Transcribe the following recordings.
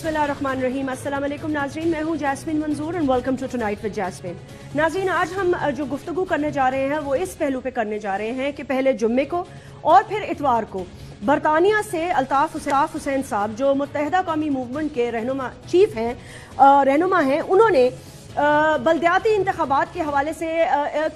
बिस्मिल्लाहिर्रहमानिर्रहीम। अस्सलाम वालेकुम नाज़रीन, मैं हूँ Jasmeen Manzoor and welcome to tonight with Jasmeen. नाज़रीन, आज हम जो गुफ्तगू करने जा रहे हैं वो इस पहलू पे करने जा रहे हैं कि पहले जुम्मे को और फिर इतवार को बरतानिया से अल्ताफ हुसैन साहब जो मुत्तहिदा कौमी मूवमेंट के रहनुमा चीफ हैं, रहनुमा हैं, उन्होंने बल्दियाती इंतखाबात के हवाले से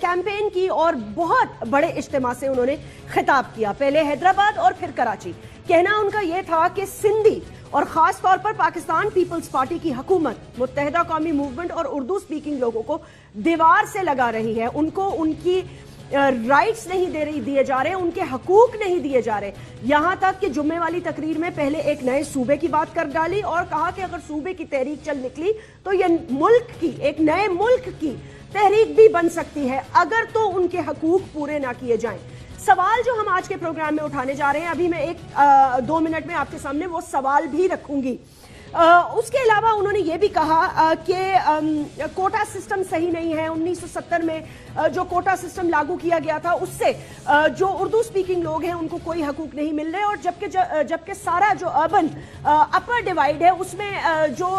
कैंपेन की और बहुत बड़े इज्तिमा से उन्होंने खिताब किया। पहले हैदराबाद और फिर कराची। कहना उनका यह था कि सिंधी और ख़ास तौर पर पाकिस्तान पीपल्स पार्टी की हुकूमत मुत्तहिदा कौमी मूवमेंट और उर्दू स्पीकिंग लोगों को दीवार से लगा रही है। उनको उनकी राइट्स नहीं दिए जा रहे, उनके हकूक नहीं दिए जा रहे। यहाँ तक कि जुम्मे वाली तकरीर में पहले एक नए सूबे की बात कर डाली और कहा कि अगर सूबे की तहरीक चल निकली तो ये मुल्क की, एक नए मुल्क की तहरीक भी बन सकती है अगर तो उनके हकूक पूरे ना किए जाएं। सवाल जो हम आज के प्रोग्राम में उठाने जा रहे हैं, अभी मैं 1-2 मिनट में आपके सामने वो सवाल भी रखूंगी। उसके अलावा उन्होंने ये भी कहा कि कोटा सिस्टम सही नहीं है। 1970 में जो कोटा सिस्टम लागू किया गया था उससे जो उर्दू स्पीकिंग लोग हैं उनको कोई हकूक नहीं मिल रहे, और जबकि सारा जो अर्बन अपर डिवाइड है उसमें जो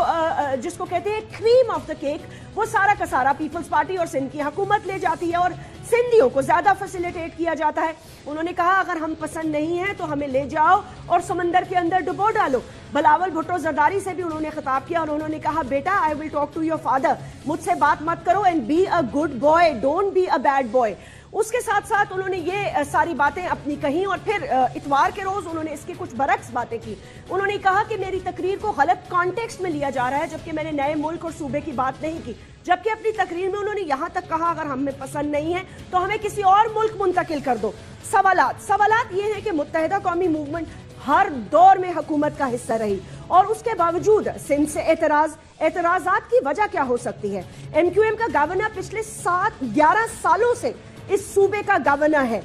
जिसको कहते हैं क्रीम ऑफ द केक, वो सारा का सारा पीपल्स पार्टी और सिंध की हुकूमत ले जाती है और सिंधियों को ज्यादा फैसिलिटेट किया जाता है। उन्होंने कहा अगर हम पसंद नहीं है तो हमें ले जाओ और समंदर के अंदर डुबो डालो। बिलावल भुट्टो जरदारी से भी उन्होंने खिताब किया और उन्होंने कहा बेटा, I will talk to your father, मुझसे बात मत करो and be a good boy, don't be a bad boy. उसके साथ साथ उन्होंने ये सारी बातें अपनी कही और फिर इतवार के रोज उन्होंने इसकी कुछ बरक्स बातें की। उन्होंने कहा कि मेरी तकरीर को गलत कॉन्टेक्स्ट में लिया जा रहा है, जबकि मैंने नए मुल्क और सूबे की बात नहीं की। जबकि अपनी तकरीर में उन्होंने यहां तक कहा अगर हमें पसंद नहीं है तो हमें किसी और मुल्क मुंतकिल कर दो। सवालात ये हैं कि मुत्तहिदा कौमी मूवमेंट हर दौर में हुकूमत का हिस्सा रही और उसके बावजूद सिंध से एतराजात की वजह क्या हो सकती है। MQM का गवर्नर पिछले 11 सालों से इस सूबे का गवर्नर है,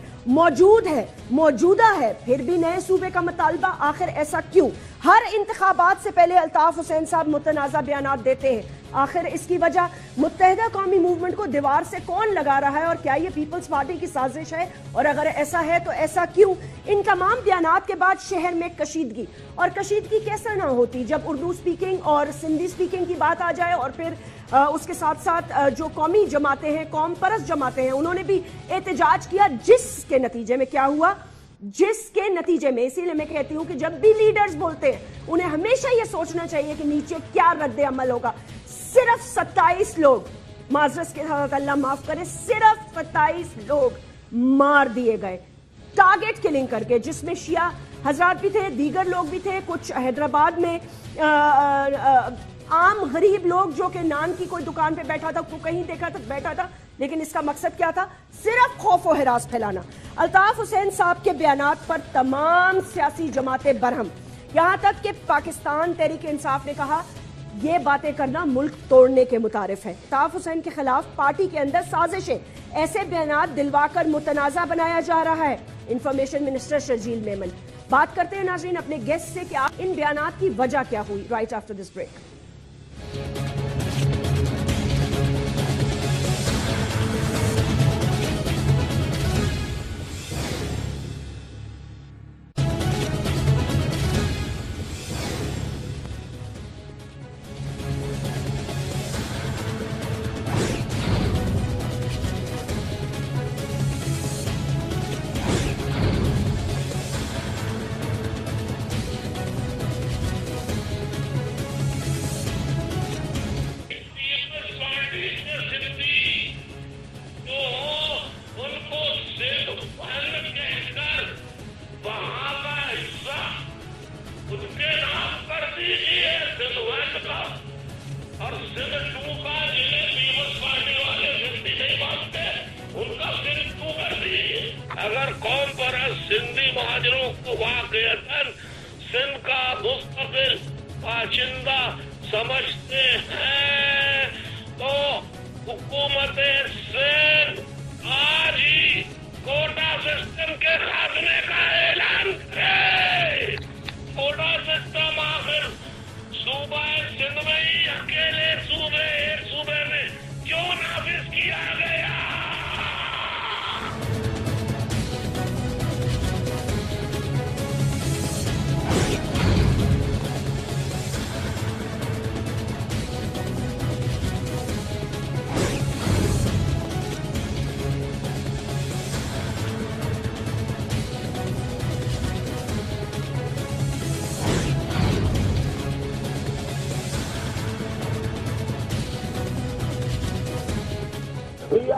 मौजूदा है, फिर भी नए सूबे का मुतालबा। आखिर ऐसा क्यों? हर इंतखाबात से पहले अल्ताफ हुसैन साहब मुतनाज़ा बयानात देते हैं। आखिर इसकी वजह मुत्तहिदा कौमी मूवमेंट को दीवार से कौन लगा रहा है और क्या ये पीपल्स पार्टी की साजिश है, और अगर ऐसा है तो ऐसा क्यों? इन तमाम बयानात के बाद शहर में कशीदगी, और कशीदगी कैसे ना होती जब उर्दू स्पीकिंग और सिंधी स्पीकिंग की बात आ जाए और फिर उसके साथ साथ जो कौमी जमातें हैं, कौम परस्त जमातें हैं, उन्होंने भी एहतजाज किया, जिसके नतीजे में क्या हुआ, इसीलिए मैं कहती हूं कि जब भी लीडर्स बोलते हैं उन्हें हमेशा यह सोचना चाहिए कि नीचे क्या रद्द अमल होगा। सिर्फ 27 लोग, माजरत के साथ अल्लाह माफ करे, सिर्फ 27 लोग मार दिए गए टारगेट किलिंग करके, जिसमें शिया हजरात भी थे, दीगर लोग भी थे, कुछ हैदराबाद में आम गरीब लोग जो कि नान की कोई दुकान पे बैठा था, को कहीं देखा तो बैठा था, लेकिन इसका मकसद क्या था? सिर्फ खौफ और हिरास फैलाना। अल्ताफ हुसैन साहब के बयानात पर तमाम सियासी जमातें बरहम, यहां तक कि पाकिस्तान तहरीक इंसाफ ने कहा ये बातें करना मुल्क तोड़ने के मुतारिफ है। अल्ताफ हुसैन के खिलाफ पार्टी के अंदर साजिशें, ऐसे बयानात दिलवाकर मुतनाज़ा बनाया जा रहा है। Information minister Sharjeel Memon. बात करते हैं नाज़रीन अपने गेस्ट से कि इन बयानात की वजह क्या हुई। Right after this break. अगर कौम पर सिंधी महाजरों को वाकईतन सिंध का मुस्तकिल बाशिंदा समझते हैं तो हुकूमत सिंध आज ही कोटा सिस्टम के खात्मे का ऐलान करे। कोटा सिस्टम आखिर सूबा सिंध में ही अकेले एक सूबे में क्यों नाफिज किया गया?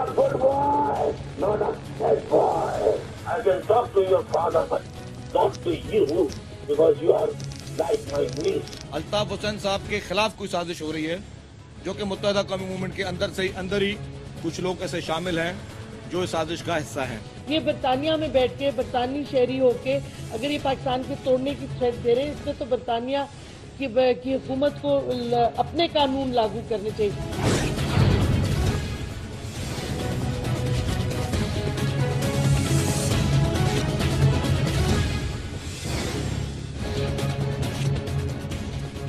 a good boy, not a bad boy. I can talk to your father, but not to you, because you are like my niece. Altaf Hussain साहब के खिलाफ कोई साजिश हो रही है, जो कि मुत्तहिदा कौमी मूवमेंट के अंदर ही कुछ लोग ऐसे शामिल हैं जो इस साजिश का हिस्सा हैं। ये बरतानिया में बैठ के बरतानी शहरी होके अगर ये पाकिस्तान के तोड़ने की थ्रेट दे रहे हैं, इसमें तो बरतानिया की हुकूमत को अपने कानून लागू करने चाहिए।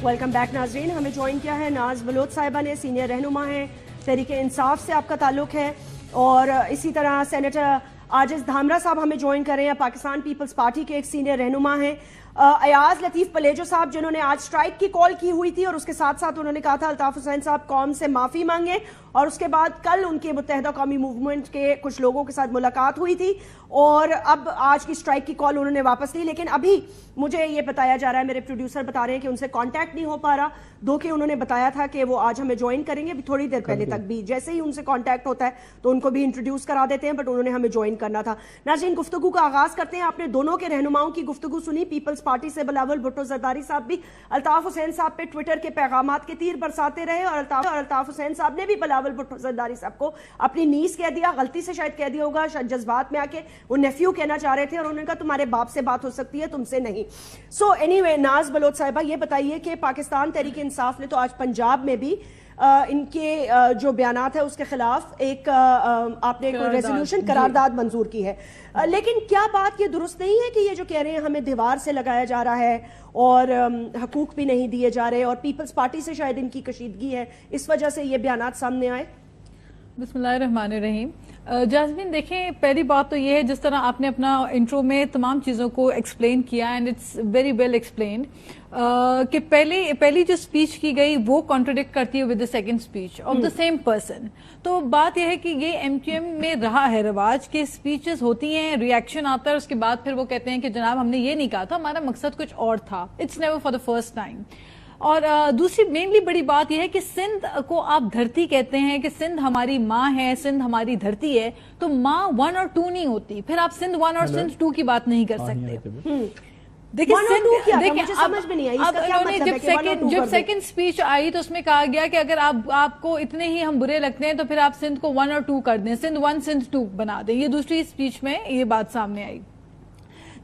वेलकम बैक नाजरीन, हमें ज्वाइन किया है नाज बलोच साहिबा ने, सीनियर रहनुमा हैं, तहरीक इंसाफ से आपका ताल्लुक है, और इसी तरह सेनेटर आजिज धामरा साहब हमें ज्वाइन कर रहे हैं, पाकिस्तान पीपल्स पार्टी के एक सीनियर रहनुमा हैं। अयाज लतीफ पलेजो साहब जिन्होंने आज स्ट्राइक की कॉल की हुई थी और उसके साथ साथ उन्होंने कहा था अल्ताफ हुसैन साहब कौम से माफी मांगे, और उसके बाद कल उनके मुत्तहिदा कौमी मूवमेंट के कुछ लोगों के साथ मुलाकात हुई थी और अब आज की स्ट्राइक की कॉल उन्होंने वापस ली। लेकिन अभी मुझे ये बताया जा रहा है, मेरे प्रोड्यूसर बता रहे हैं कि उनसे कांटेक्ट नहीं हो पा रहा, दो कि उन्होंने बताया था कि वो आज हमें ज्वाइन करेंगे, अभी थोड़ी देर पहले तक भी जैसे ही उनसे कांटेक्ट होता है तो उनको भी इंट्रोड्यूस करा देते हैं, बट उन्होंने हमें ज्वाइन करना था। नाज़रीन, गुफ्तगू का आगाज करते हैं। आपने दोनों के रहनुमाओं की गुफ्तगू सुनी, पीपल्स पार्टी से बिलावल भुट्टो जरदारी साहब भी अल्ताफ हुसैन साहब पे ट्विटर के पैगामात के तीर बरसाते रहे, और अल्ताफ हुसैन साहब ने भी बिलावल भुट्टो जरदारी साहब को अपनी नीस कह दिया, गलती से शायद कह दिया होगा, शायद जज्बात में आके वो नेफ्यू कहना चाह रहे थे और उन्होंने कहा तुम्हारे बाप से बात हो सकती है, तुमसे नहीं। सो एनीवे, नाज बलोच साहिबा ये बताइए कि पाकिस्तान तहरीक इंसाफ ने तो आज पंजाब में भी इनके जो बयानात है उसके खिलाफ एक आपने कोई रेजोल्यूशन करारदाद मंजूर की है, लेकिन क्या बात ये दुरुस्त नहीं है कि ये जो कह रहे हैं हमें दीवार से लगाया जा रहा है और हकूक भी नहीं दिए जा रहे, और पीपल्स पार्टी से शायद इनकी कशीदगी है, इस वजह से ये बयानात सामने आए? बिस्मिल्लाहिर्रहमानिर्रहीम। जास्मीन, देखें, पहली बात तो ये है जिस तरह आपने अपना इंट्रो में तमाम चीज़ों को एक्सप्लेन किया, and it's very well explained, कि पहली जो स्पीच की गई वो कॉन्ट्रोडिक्ट करती है with the second speech of the same person. तो बात यह है कि ये एमक्यूएम में रहा है रिवाज कि स्पीचेस होती हैं, रिएक्शन आता है, उसके बाद फिर वो कहते हैं कि जनाब हमने ये नहीं कहा था, हमारा मकसद कुछ और था। It's never for the first time. और दूसरी मेनली बड़ी बात यह है कि सिंध को आप धरती कहते हैं कि सिंध हमारी माँ है, सिंध हमारी धरती है, तो माँ 1 और 2 नहीं होती, फिर आप सिंध 1 और सिंध 2 की बात नहीं कर सकते। देखिए जब सेकंड स्पीच आई तो उसमें कहा गया कि अगर आपको इतने ही हम बुरे लगते हैं तो फिर आप सिंध को 1 और 2 कर दें, सिंध 1 सिंध 2 बना दें। ये दूसरी स्पीच में ये बात सामने आई।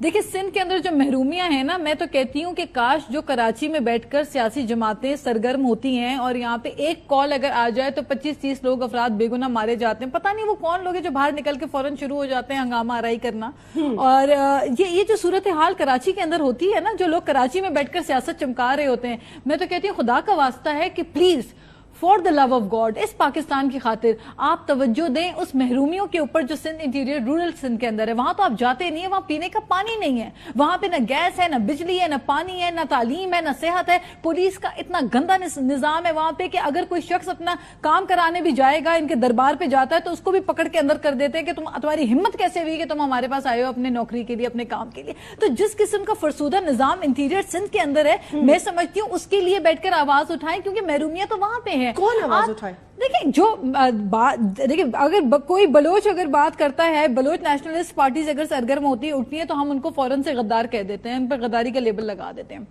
देखिए, सिंध के अंदर जो महरूमियां हैं ना, मैं तो कहती हूं कि काश जो कराची में बैठकर सियासी जमातें सरगर्म होती हैं और यहाँ पे एक कॉल अगर आ जाए तो 25-30 लोग अफराद बेगुनाह मारे जाते हैं। पता नहीं वो कौन लोग हैं जो बाहर निकल के फौरन शुरू हो जाते हैं हंगामा आराई करना। और ये जो सूरत हाल कराची के अंदर होती है ना, जो लोग कराची में बैठकर सियासत चमका रहे होते हैं, मैं तो कहती हूँ खुदा का वास्ता है कि please for the love of God इस पाकिस्तान की खातिर आप तवज्जो दें उस महरूमियों के ऊपर जो सिंध इंटीरियर रूरल सिंध के अंदर है। वहां तो आप जाते नहीं है, वहां पीने का पानी नहीं है, वहां पे ना गैस है, ना बिजली है, ना पानी है, ना तालीम है, ना सेहत है। पुलिस का इतना गंदा निजाम है वहां पे कि अगर कोई शख्स अपना काम कराने भी जाएगा, इनके दरबार पे जाता है, तो उसको भी पकड़ के अंदर कर देते हैं कि तुम्हारी हिम्मत कैसे हुई कि तुम हमारे पास आए हो अपने नौकरी के लिए, अपने काम के लिए। तो जिस किस्म का फरसूदा निजाम इंटीरियर सिंध के अंदर है, मैं समझती हूँ उसके लिए बैठकर आवाज उठाएं, क्योंकि महरूमियां तो वहां पे है। कौन आवाज उठाए? देखिए, जो देखिए अगर कोई बलोच अगर बात करता है, बलोच नेशनलिस्ट पार्टीज अगर सरगर्म उठती है तो हम उनको फौरन से गद्दार कह देते हैं, उन पर गद्दारी का लेबल लगा देते हैं।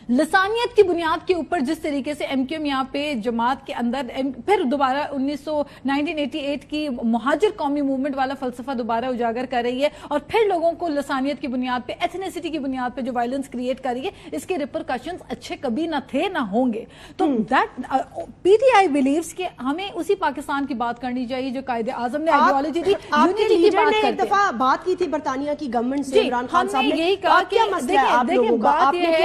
लसानियत की बुनियाद के ऊपर जिस तरीके से एमक्यूएम यहाँ पे जमात के अंदर फिर दोबारा 1988 की मुहाजिर कौमी मूवमेंट वाला फलसफा दोबारा उजागर कर रही है और फिर लोगों को लसानियत की बुनियाद पे, एथनिसिटी की बुनियाद पे जो वायलेंस क्रिएट कर रही है, इसके रिपरकशंस अच्छे कभी ना थे ना होंगे। तो दैट पीटीआई बिलीव्स कि हमें उसी पाकिस्तान की बात करनी चाहिए जो कायदे आजम ने आइडियोलॉजी दी, यूनिटी की बात करते हैं। एक दफा बात की थी बरतानिया की गवर्नमेंट से, इमरान खान साहब ने यही कहा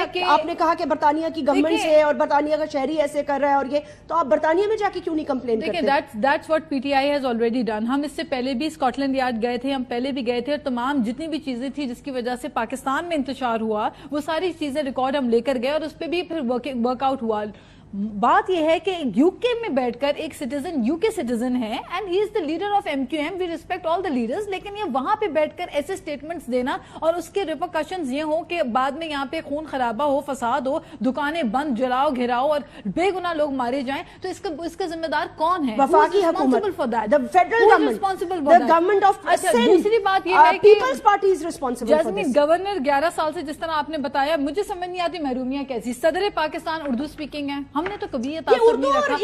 कि आपने कहा कि बरतानिया की गवर्नमेंट से और बरतानिया का शहरी ऐसे कर रहा है, और ये तो आप बरतानिया में जाके क्यों नहीं कंप्लेन करते? That's what PTI has already done. हम इससे पहले भी स्कॉटलैंड यार्ड गए थे, हम पहले भी गए थे, और तमाम जितनी भी चीजें थी जिसकी वजह से पाकिस्तान में इंतशार हुआ वो सारी चीजें रिकॉर्ड हम लेकर गए और उस पर भी फिर वर्कआउट हुआ। बात यह है कि यूके में बैठकर एक सिटीजन यूके सिटीजन है and he is the leader of MQM, we respect all the leaders, लेकिन ये वहां पे बैठकर ऐसे स्टेटमेंट्स देना और उसके रिपरकशंस ये हो कि बाद में यहाँ पे खून खराबा हो, फसाद हो, दुकानें बंद, जलाओ घिराओ और बेगुनाह लोग मारे जाएं, तो इसका जिम्मेदार कौन है? वफाकी हुकूमत, the federal government of Sindh. दूसरी बात यह है कि Peoples Party is responsible for this. Governor 11 साल से, जिस तरह आपने बताया, मुझे समझ नहीं आती महरूमियां कैसी। सदर पाकिस्तान उर्दू स्पीकिंग है, हमने तो कभी ये तासुर नहीं रखा।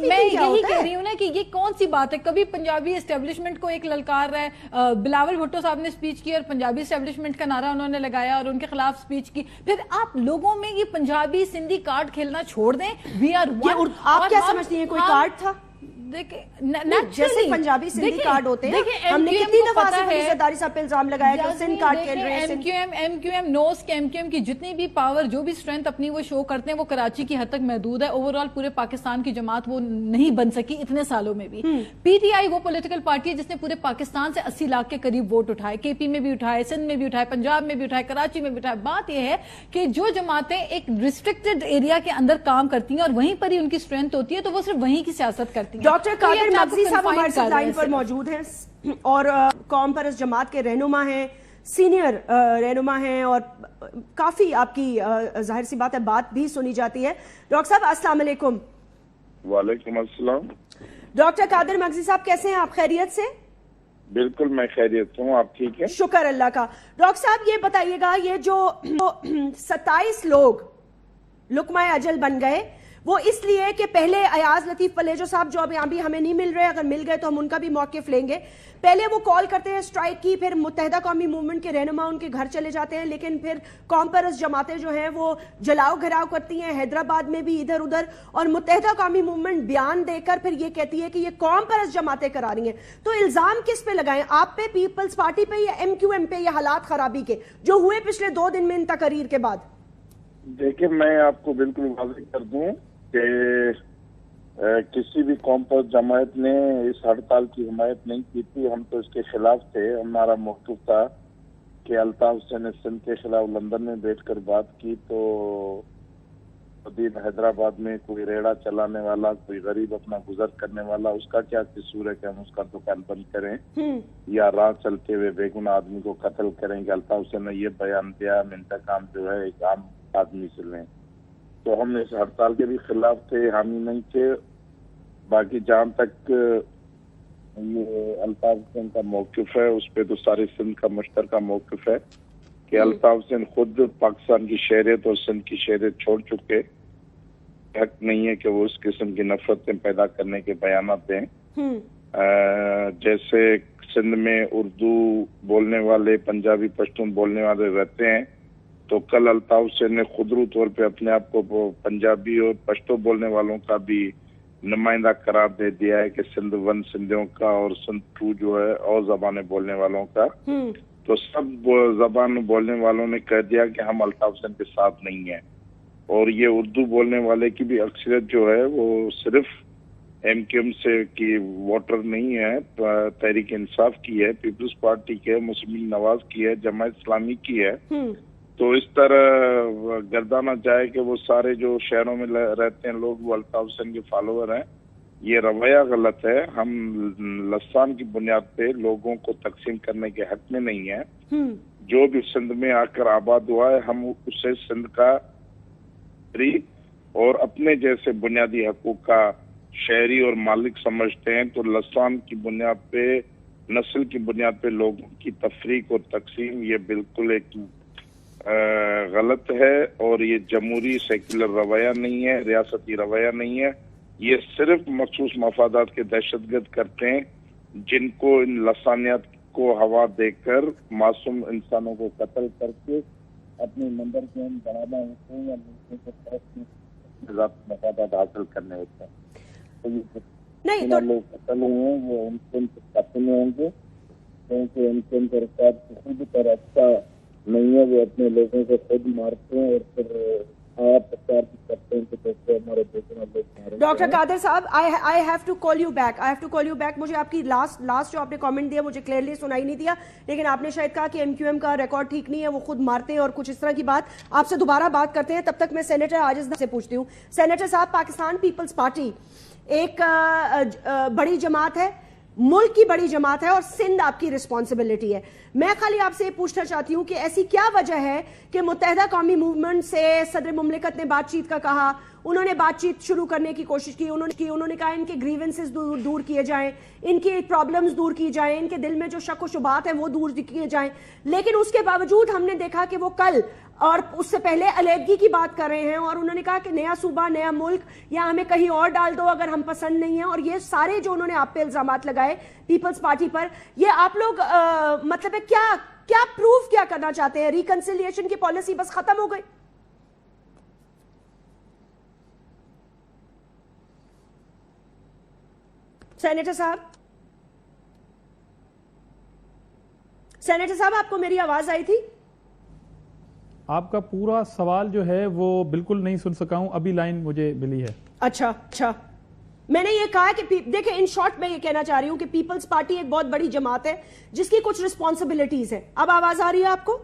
मैं यही कह रही हूँ ना कि ये कौन सी बात है? कभी पंजाबी एस्टेब्लिशमेंट को एक ललकार रहा है, बिलावल भुट्टो साहब ने स्पीच की और पंजाबी एस्टेब्लिशमेंट का नारा उन्होंने लगाया और उनके खिलाफ स्पीच की, फिर आप लोगों में ये पंजाबी सिंधी कार्ड खेलना छोड़ दें। We are one. आप क्या समझती हैं, कोई कार्ड था? देखिए जैसे पंजाबी सिंधी कार्ड होते हैं, हमने कितनी दफा सरदारी साहब पे इल्जाम लगाया कि सिंध कार्ड खेल रहे हैं। एमक्यूएम नोस के एमक्यूएम की जितनी भी पावर, जो भी स्ट्रेंथ अपनी वो शो करते हैं, वो कराची की हद तक महदूद है। ओवरऑल पूरे पाकिस्तान की जमात वो नहीं बन सकी इतने सालों में भी। पीटीआई वो पॉलिटिकल पार्टी है जिसने पूरे पाकिस्तान से 80 लाख के करीब वोट उठाए, केपी में भी उठाए, सिंध में भी उठाए, पंजाब में भी उठाए, कराची में भी उठाए। बात यह है कि जो जमातें एक रिस्ट्रिक्टेड एरिया के अंदर काम करती हैं और वहीं पर ही उनकी स्ट्रेंथ होती है, तो वो सिर्फ वहीं की सियासत करती है। डॉक्टर कादिर मगजी साहब हमारे साथ लाइन पर मौजूद हैं और कौम परस्त जमात के रहनुमा हैं, सीनियर रहनुमा हैं और काफी आपकी जाहिर सी बात है बात भी सुनी जाती है। डॉक्टर साहब अस्सलाम वालेकुम। वालेकुम अस्सलाम। डॉक्टर कादिर मगजी साहब कैसे हैं आप? खैरियत से? बिल्कुल मैं खैरियत हूँ, आप ठीक है? शुक्र अल्लाह का। डॉक्टर साहब ये बताइएगा, ये जो 27 लोग लुकमा अजल बन गए, वो इसलिए कि पहले अयाज लतीफ पलेजो साहब जो अभी हमें नहीं मिल रहे, अगर मिल गए तो हम उनका भी मौक़िफ़ लेंगे, पहले वो कॉल करते हैं स्ट्राइक की, फिर मुत्तहिदा कौमी मूवमेंट के रहनुमा उनके घर चले जाते हैं, लेकिन फिर कौम परस्त जमातें जो हैं वो जलाओ घराव करती हैं, हैदराबाद में भी इधर उधर, और मुत्तहिदा कौमी मूवमेंट बयान देकर फिर ये कहती है कि ये कौम परस्त जमातें करा रही हैं। तो इल्जाम किस पे लगाएं, आप पे, पीपल्स पार्टी पे, या एमक्यूएम पे, या हालात खराबी के जो हुए पिछले 2 दिन में इन तकरीर के बाद? देखिए, मैं आपको बिल्कुल वाज़ेह कर दूं कि किसी भी कौम पर जमात ने इस हड़ताल की हिमायत नहीं की थी। हम तो इसके खिलाफ थे। हमारा मौक़िफ़ था कि अल्ताफ हुसैन ने सिंध के खिलाफ लंदन में बैठकर बात की तो हैदराबाद में कोई रेड़ा चलाने वाला, कोई गरीब अपना गुजर करने वाला, उसका क्या कसूर है कि हम उसका दुकान बंद करें या राह चलते हुए बेगुनाह आदमी को कत्ल करें? कि अल्ताफ हुसैन ने ये बयान दिया, हम इंतकाम जो है एक आम आदमी से लें। तो हम इस हड़ताल के भी खिलाफ थे, हामी नहीं थे। बाकी जहाँ तक ये अल्ताफ हुसैन का मौक़िफ़ है, उस पर तो सारे सिंध का मुश्तरका मौक़िफ़ है कि अल्ताफ हुसैन खुद पाकिस्तान की शहरियत और सिंध की शहरियत छोड़ चुके, हक नहीं है कि वो उस किस्म की नफरतें पैदा करने के बयानात दें। जैसे सिंध में उर्दू बोलने वाले, पंजाबी पश्तून बोलने वाले रहते हैं, तो कल अल्ताफ हुसैन ने खुदरू तौर पे अपने आप को पंजाबी और पश्तो बोलने वालों का भी नुमाइंदा करार दे दिया है कि सिंध 1 सिंधियों का और सिंध 2 जो है और जबानें बोलने वालों का। तो सब जबान बोलने वालों ने कह दिया कि हम अल्ताफ हुसैन के साथ नहीं है। और ये उर्दू बोलने वाले की भी अक्सरियत जो है वो सिर्फ एमक्यूएम से की वोटर नहीं है, तहरीक इंसाफ की है, पीपल्स पार्टी की है, मुस्लिम लीग नवाज की है, जमात इस्लामी की है। तो इस तरह गर्दाना जाए कि वो सारे जो शहरों में रहते हैं लोग वो अल्ताफ हुसैन के फॉलोअर हैं, ये रवैया गलत है। हम लसान की बुनियाद पे लोगों को तकसीम करने के हक में नहीं है। जो भी सिंध में आकर आबाद हुआ है, हम उसे सिंध का और अपने जैसे बुनियादी हकूक का शहरी और मालिक समझते हैं। तो लसान की बुनियाद पे, नस्ल की बुनियाद पे लोगों की तफरीक और तकसीम, ये बिल्कुल एक गलत है और ये जमहूरी सेक्युलर रवैया नहीं है, रियासती रवैया नहीं है। ये सिर्फ मखसूस मफादात के दहशतगर्द करते हैं, जिनको इन लसानियात को हवा देकर मासूम इंसानों को कत्ल करके अपने नंबर के हम बढ़ाना होते हैं या मुल्कों को तरफ मफादात हासिल करने होते हैं। तो ये तो लोग कत्ल हुए हैं वो उनके खाते में होंगे, क्योंकि उनके सरकार किसी भी तरह अच्छा नहीं है। वो अपने लोगों को खुद मारते हैं और फिर आप प्रचार करते हैं कि जैसे हमारे देश में लोग मारे डॉक्टर गए हैं। Qadir sahab, I have to call you back. मुझे आपकी लास्ट जो आपने कमेंट दिया मुझे क्लियरली सुनाई नहीं दिया, लेकिन आपने शायद कहा कि एमक्यूएम का रिकॉर्ड ठीक नहीं है, वो खुद मारते हैं और कुछ इस तरह की बात। आपसे दोबारा बात करते हैं, तब तक मैं सेनेटर आजिज से पूछती हूँ। सेनेटर साहब, पाकिस्तान पीपल्स पार्टी एक बड़ी जमात है, मुल्क की बड़ी जमात है और सिंध आपकी रिस्पॉन्सिबिलिटी है। मैं खाली आपसे ये पूछना चाहती हूँ कि ऐसी क्या वजह है कि मुत्तहिदा कौमी मूवमेंट से सदर मुमलिकत ने बातचीत का कहा, उन्होंने बातचीत शुरू करने की कोशिश की, उन्होंने कहा इनके ग्रीवेंसेस दूर किए जाएं, इनकी प्रॉब्लम्स दूर की जाएं, इनके दिल में जो शक व शुबात है वो दूर किए जाएं, लेकिन उसके बावजूद हमने देखा कि वो कल और उससे पहले अलहदगी की बात कर रहे हैं और उन्होंने कहा कि नया सूबा, नया मुल्क, या हमें कहीं और डाल दो अगर हम पसंद नहीं है। और ये सारे जो उन्होंने आप पे इल्जामात लगाए पीपल्स पार्टी पर, ये आप लोग मतलब है क्या प्रूफ क्या करना चाहते हैं? रिकंसिलिएशन की पॉलिसी बस खत्म हो गई? सेनेटर साहब, आपको मेरी आवाज आई थी? आपका पूरा सवाल जो है वो बिल्कुल नहीं सुन सका हूं, अभी लाइन मुझे मिली है। अच्छा, मैंने ये कहा कि देखिए, इन शॉर्ट मैं ये कहना चाह रही हूं कि पीपल्स पार्टी एक बहुत बड़ी जमात है जिसकी कुछ रिस्पॉन्सिबिलिटीज है। अब आवाज आ रही है आपको?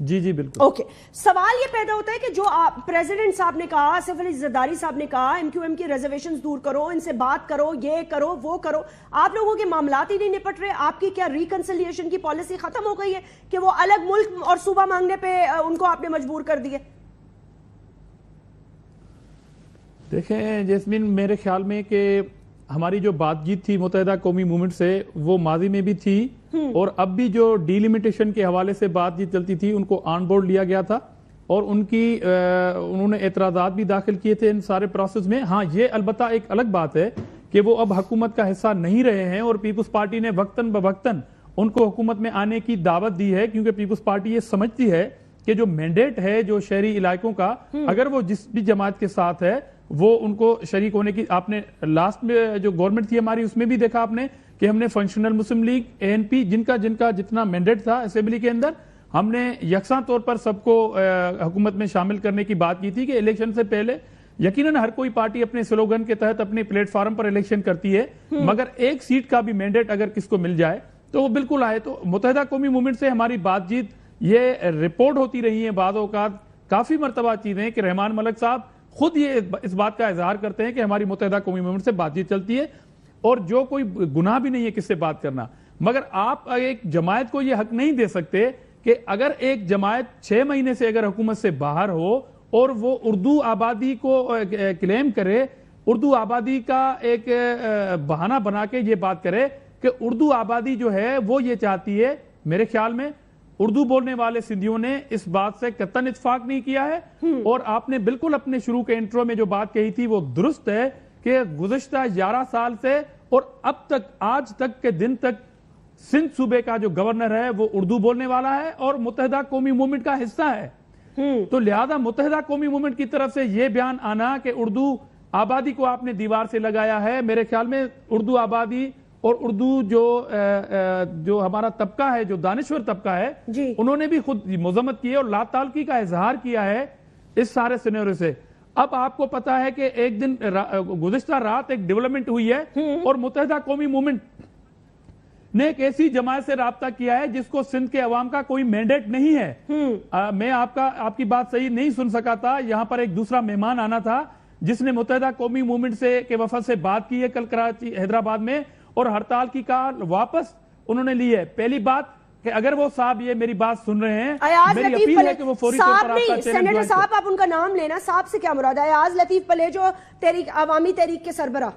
जी बिल्कुल। ओके, सवाल ये पैदा होता है कि जो प्रेसिडेंट साहब ने कहा, आसिफ अली जरदारी साहब ने कहा एमक्यूएम की रिजर्वेशंस दूर करो, इनसे बात करो, ये करो, वो करो, आप लोगों के मामलात ही नहीं निपट रहे। आपकी क्या रिकंसिलिएशन की पॉलिसी खत्म हो गई है कि वो अलग मुल्क और सूबा मांगने पे उनको आपने मजबूर कर दिए? देखें जैस्मिन, मेरे ख्याल में कि हमारी जो बातचीत थी मुत्तहिदा कौमी मूवमेंट से वो माजी में भी थी और अब भी जो डिलिमिटेशन के हवाले से बातचीत चलती थी उनको ऑन बोर्ड लिया गया था और उन्होंने एतराज़ात भी दाखिल किए थे इन सारे प्रोसेस में। हाँ, ये अलबत्ता एक अलग बात है कि वो अब हुकूमत का हिस्सा नहीं रहे हैं और पीपल्स पार्टी ने वक्तन बवक्तन उनको हुकूमत में आने की दावत दी है, क्योंकि पीपल्स पार्टी ये समझती है कि जो मैंडेट है जो शहरी इलाकों का, अगर वो जिस भी जमात के साथ है वो उनको शरीक होने की, आपने लास्ट में जो गवर्नमेंट थी हमारी उसमें भी देखा आपने कि हमने फंक्शनल मुस्लिम लीग, एएनपी, जिनका जितना मैंडेट था असेंबली के अंदर, हमने यकसा तौर पर सबको हुकूमत में शामिल करने की बात की थी कि इलेक्शन से पहले यकीनन हर कोई पार्टी अपने स्लोगन के तहत अपने प्लेटफॉर्म पर इलेक्शन करती है, मगर एक सीट का भी मैंडेट अगर किसको मिल जाए तो वो बिल्कुल आए। तो मुत्तहिदा कौमी मूवमेंट से हमारी बातचीत, ये रिपोर्ट होती रही है बाद औकात काफी मरतबा चीजें कि रहमान मलिक साहब खुद ये इस बात का इजहार करते हैं कि हमारी मुत्तहिदा कौमी मूवमेंट से बातचीत चलती है और जो कोई गुनाह भी नहीं है किससे बात करना। मगर आप एक जमायत को ये हक नहीं दे सकते कि अगर एक जमायत 6 महीने से अगर हुकूमत से बाहर हो और वो उर्दू आबादी को क्लेम करे, उर्दू आबादी का एक बहाना बना के ये बात करे कि उर्दू आबादी जो है वो ये चाहती है। मेरे ख्याल में उर्दू बोलने वाले सिंधियों ने इस बात से कतन इत्तेफाक नहीं किया है और आपने बिल्कुल अपने शुरू के इंट्रो में जो बात कही थी वो दुरुस्त है कि गुज़िश्ता 11 साल से और अब तक आज तक के दिन तक सिंध सूबे का जो गवर्नर है वो उर्दू बोलने वाला है और मुत्तहिदा कौमी मूवमेंट का हिस्सा है। तो लिहाजा मुत्तहिदा कौमी मूवमेंट की तरफ से ये बयान आना कि उर्दू आबादी को आपने दीवार से लगाया है, मेरे ख्याल में उर्दू आबादी और उर्दू जो हमारा तबका है, जो दानिश्वर तबका है, उन्होंने भी खुद मजम्मत की है और लाताल्की का इजहार किया है इस सारे सिनेरियो से। अब आपको पता है कि एक दिन गुज़िश्ता रात एक डेवलपमेंट हुई है और मुत्तहिदा कौमी मूवमेंट ने एक ऐसी जमात से राब्ता किया है जिसको सिंध के अवाम का कोई मैंडेट नहीं है। मैं आपकी बात सही नहीं सुन सका था, यहां पर एक दूसरा मेहमान आना था जिसने मुत्तहिदा कौमी मूवमेंट से के वफद से बात की है कल कराची हैदराबाद में और हड़ताल की कार वापस उन्होंने ली है। पहली बात कि अगर वो साहब ये मेरी बात सुन रहे हैं, मेरी अपील है कि वो फौरी तौर पर आपका चैनल सेनेटर साहब, आप उनका नाम लेना, साहब से क्या मुराद है? अयाज लतीफ पले जो अवामी तहरीक के सरबराह।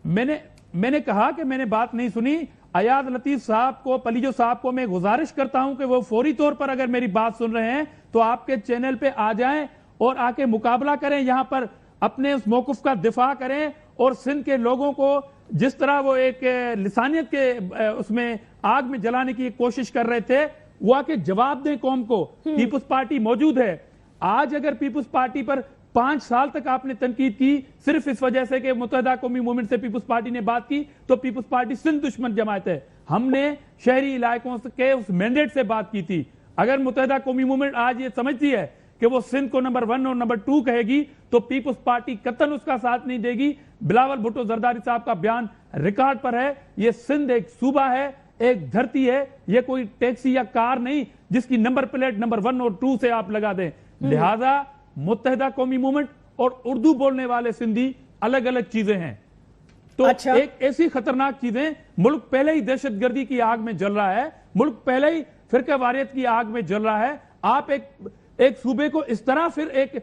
मैंने कहा कि मैंने बात नहीं सुनी। अयाज लतीफ साहब को, पलीजो साहब को मैं गुजारिश करता हूं कि वो फौरी तौर पर अगर मेरी बात सुन रहे हैं तो आपके चैनल पे आ जाएं और आके मुकाबला करें, यहां पर अपने उस मौक़िफ़ का दिफा करें और सिंध के लोगों को जिस तरह वो एक लिसानियत के उसमें आग में जलाने की कोशिश कर रहे थे, वो आके जवाब दें कौम को। पीपल्स पार्टी मौजूद है। आज अगर पीपल्स पार्टी पर 5 साल तक आपने तनकीद की सिर्फ इस वजह से कि मुत्तहिदा कौमी मूवमेंट से पीपल्स पार्टी ने बात की, तो पीपल्स पार्टी सिंध दुश्मन जमात है। हमने शहरी इलाकों के उस मैंडेट से बात की थी। अगर मुत्तहिदा कौमी मूवमेंट आज ये समझती है کہ وہ سندھ کو نمبر 1 اور نمبر 2 کہے گی تو پیپلز پارٹی قطعاً اس کا ساتھ نہیں دے گی. بلاول بھٹو زرداری صاحب کا بیان ریکارڈ پر ہے. یہ سندھ ایک صوبہ ہے, ایک دھرتی ہے, یہ کوئی ٹیکسی یا کار نہیں جس کی نمبر پلیٹ نمبر 1 اور 2 سے آپ لگا دیں. لہذا متحدہ قومی موومنٹ اور اردو بولنے والے سندھی الگ الگ چیزیں ہیں. تو ایک ایسی خطرناک چیزیں, ملک پہلے ہی دہشت گردی کی آگ میں جل رہا ہے, ملک پہلے ہی فرقہ واریت کی آگ میں جل رہا ہے. آپ ایک صوبے کو اس طرح پھر ایک